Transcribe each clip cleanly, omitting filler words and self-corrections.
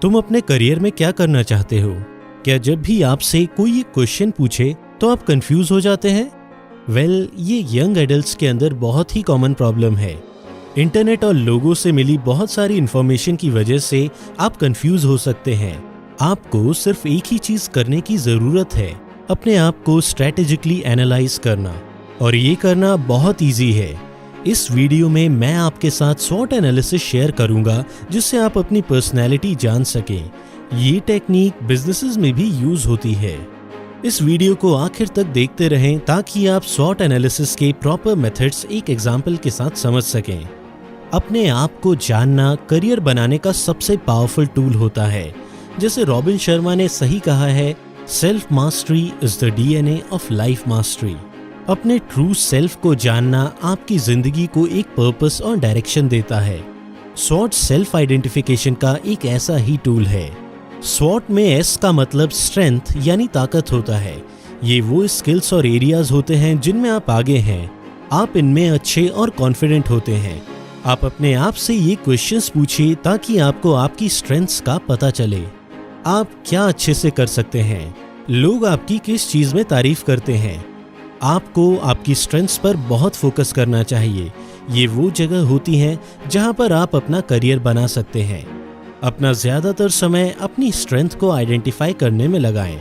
तुम अपने करियर में क्या करना चाहते हो? क्या जब भी आपसे कोई एक क्वेश्चन पूछे तो आप कंफ्यूज हो जाते हैं? ये यंग एडल्ट्स के अंदर बहुत ही कॉमन प्रॉब्लम है। इंटरनेट और लोगों से मिली बहुत सारी इंफॉर्मेशन की वजह से आप कंफ्यूज हो सकते हैं। आपको सिर्फ एक ही चीज करने की जरूरत है, अपने आप को स्ट्रेटेजिकली एनालाइज करना, और ये करना बहुत इजी है। इस वीडियो में मैं आपके साथ स्वॉट एनालिसिस शेयर करूंगा जिससे आप अपनी पर्सनैलिटी जान सकें। ये टेक्निक बिजनेसेस में भी यूज होती है। इस वीडियो को आखिर तक देखते रहें ताकि आप स्वॉट एनालिसिस के प्रॉपर मेथड्स एक एग्जाम्पल के साथ समझ सकें। अपने आप को जानना करियर बनाने का सबसे पावरफुल टूल होता है। जैसे रॉबिन शर्मा ने सही कहा है, self mastery is the DNA of life mastery. अपने ट्रू सेल्फ को जानना आपकी जिंदगी को एक पर्पस और डायरेक्शन देता है। स्वॉट सेल्फ आइडेंटिफिकेशन का एक ऐसा ही टूल है। स्वॉट में एस का मतलब स्ट्रेंथ यानी ताकत होता है। ये वो स्किल्स और एरियाज होते हैं जिनमें आप आगे हैं, आप इनमें अच्छे और कॉन्फिडेंट होते हैं। आप अपने आप से ये क्वेश्चंस पूछिए ताकि आपको आपकी स्ट्रेंथ्स का पता चले। आप क्या अच्छे से कर सकते हैं, लोग आपकी किस चीज में तारीफ करते हैं। आपको आपकी स्ट्रेंथ्स पर बहुत फोकस करना चाहिए। ये वो जगह होती हैं जहां पर आप अपना करियर बना सकते हैं। अपना ज्यादातर समय अपनी स्ट्रेंथ को आइडेंटिफाई करने में लगाएं।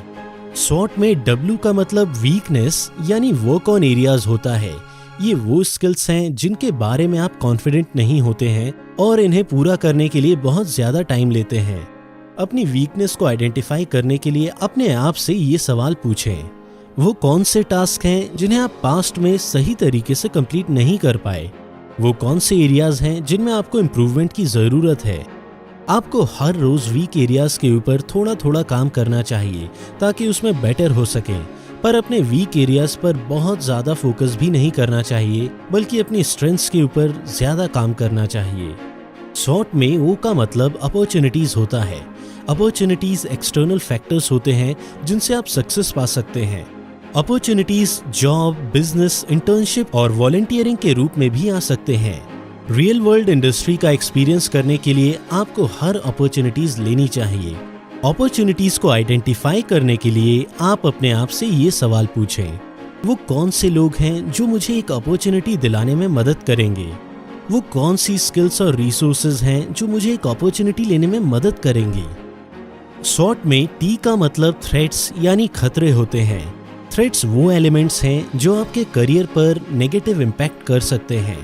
स्वॉट में W का मतलब वीकनेस यानी वर्क ऑन एरियाज होता है। ये वो स्किल्स हैं जिनके बारे में आप कॉन्फिडेंट नहीं होते हैं और इन्हें पूरा करने के लिए बहुत ज्यादा टाइम लेते हैं। अपनी वीकनेस को आइडेंटिफाई करने के लिए अपने आप से ये सवाल पूछें, वो कौन से टास्क हैं जिन्हें आप पास्ट में सही तरीके से कंप्लीट नहीं कर पाए? वो कौन से एरियाज हैं जिनमें आपको इम्प्रूवमेंट की जरूरत है? आपको हर रोज वीक एरियाज के ऊपर थोड़ा थोड़ा काम करना चाहिए ताकि उसमें बेटर हो सके, पर अपने वीक एरियाज पर बहुत ज्यादा फोकस भी नहीं करना चाहिए, बल्कि अपनी स्ट्रेंथ्स के ऊपर ज्यादा काम करना चाहिए। स्वॉट में O का मतलब अपॉर्चुनिटीज होता है। अपॉर्चुनिटीज एक्सटर्नल फैक्टर्स होते हैं जिनसे आप सक्सेस पा सकते हैं। अपॉर्चुनिटीज जॉब, बिजनेस, इंटर्नशिप और वॉलंटियरिंग के रूप में भी आ सकते हैं। रियल वर्ल्ड इंडस्ट्री का एक्सपीरियंस करने के लिए आपको हर अपॉर्चुनिटीज लेनी चाहिए। अपॉर्चुनिटीज को आइडेंटिफाई करने के लिए आप अपने आप से ये सवाल पूछें, वो कौन से लोग हैं जो मुझे एक अपॉर्चुनिटी दिलाने में मदद करेंगे? वो कौन सी स्किल्स और रिसोर्सेज हैं जो मुझे एक अपॉर्चुनिटी लेने में मदद करेंगी? स्वॉट में T का मतलब थ्रेट्स यानी खतरे होते हैं। थ्रेट्स वो एलिमेंट्स हैं जो आपके करियर पर नेगेटिव इम्पैक्ट कर सकते हैं।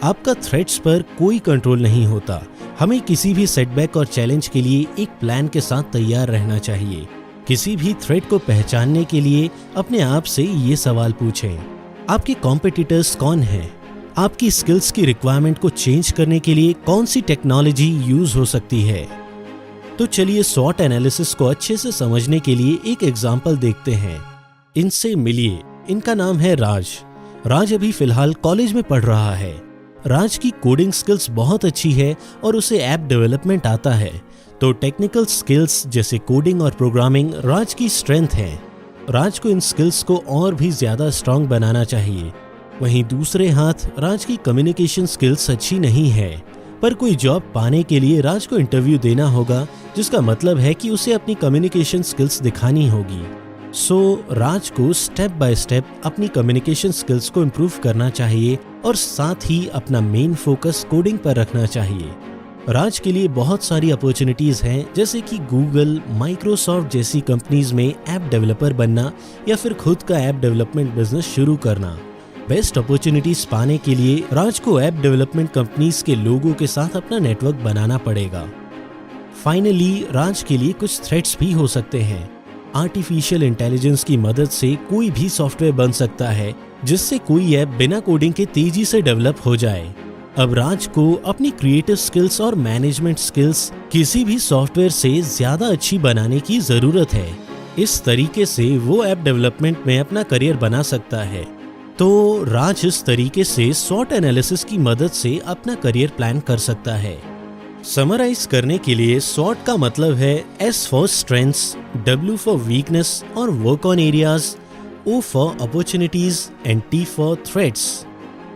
आपका थ्रेट्स पर कोई कंट्रोल नहीं होता। हमें किसी भी सेटबैक और चैलेंज के लिए एक प्लान के साथ तैयार रहना चाहिए। किसी भी थ्रेट को पहचानने के लिए अपने आप से ये सवाल पूछें, आपके कॉम्पिटिटर्स कौन हैं? आपकी स्किल्स की रिक्वायरमेंट को चेंज करने के लिए कौन सी टेक्नोलॉजी यूज हो सकती है? तो चलिए स्वॉट एनालिसिस को अच्छे से समझने के लिए एक एग्जाम्पल देखते हैं। इनसे मिलिए। इनका नाम है राज। राज अभी फिलहाल कॉलेज में पढ़ रहा है। राज की कोडिंग स्किल्स बहुत अच्छी है और उसे ऐप डेवलपमेंट आता है, तो टेक्निकल स्किल्स जैसे कोडिंग और प्रोग्रामिंग राज की स्ट्रेंथ है। राज को इन स्किल्स को और भी ज्यादा स्ट्रांग बनाना चाहिए। वहीं दूसरे हाथ राज की कम्युनिकेशन स्किल्स अच्छी नहीं है, पर कोई जॉब पाने के लिए राज को इंटरव्यू देना होगा, जिसका मतलब है कि उसे अपनी कम्युनिकेशन स्किल्स दिखानी होगी। राज को स्टेप बाय स्टेप अपनी कम्युनिकेशन स्किल्स को इम्प्रूव करना चाहिए और साथ ही अपना मेन फोकस कोडिंग पर रखना चाहिए। राज के लिए बहुत सारी अपॉर्चुनिटीज हैं, जैसे कि गूगल, माइक्रोसॉफ्ट जैसी कंपनीज में ऐप डेवलपर बनना या फिर खुद का ऐप डेवलपमेंट बिजनेस शुरू करना। बेस्ट अपॉर्चुनिटीज पाने के लिए राज को ऐप डेवलपमेंट कंपनीज के लोगों के साथ अपना नेटवर्क बनाना पड़ेगा। फाइनली राज के लिए कुछ थ्रेट्स भी हो सकते हैं। आर्टिफिशियल इंटेलिजेंस की मदद से कोई भी सॉफ्टवेयर बन सकता है जिससे कोई ऐप बिना कोडिंग के तेजी से डेवलप हो जाए। अब राज को अपनी क्रिएटिव स्किल्स और मैनेजमेंट स्किल्स किसी भी सॉफ्टवेयर से ज्यादा अच्छी बनाने की जरूरत है। इस तरीके से वो ऐप डेवलपमेंट में अपना करियर बना सकता है। तो राज इस तरीके से स्वॉट एनालिसिस की मदद से अपना करियर प्लान कर सकता है। समराइज करने के लिए स्वॉट का मतलब है S for strengths, W for weakness और work on areas, O for opportunities and T for threats.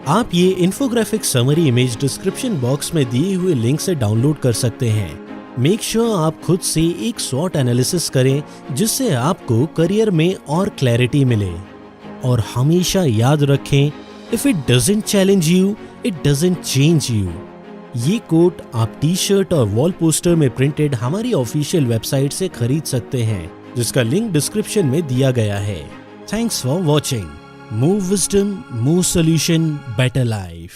आप ये infographic summary image description box में दिए हुए लिंक से डाउनलोड कर सकते हैं। मेक श्योर आप खुद से एक SWOT एनालिसिस करें जिससे आपको करियर में और क्लैरिटी मिले। और हमेशा याद रखें, if it doesn't challenge you, it doesn't change you. ये कोट आप टी-शर्ट और वॉल पोस्टर में प्रिंटेड हमारी ऑफिशियल वेबसाइट से खरीद सकते हैं, जिसका लिंक डिस्क्रिप्शन में दिया गया है। Thanks for watching. More wisdom, more solution, better life.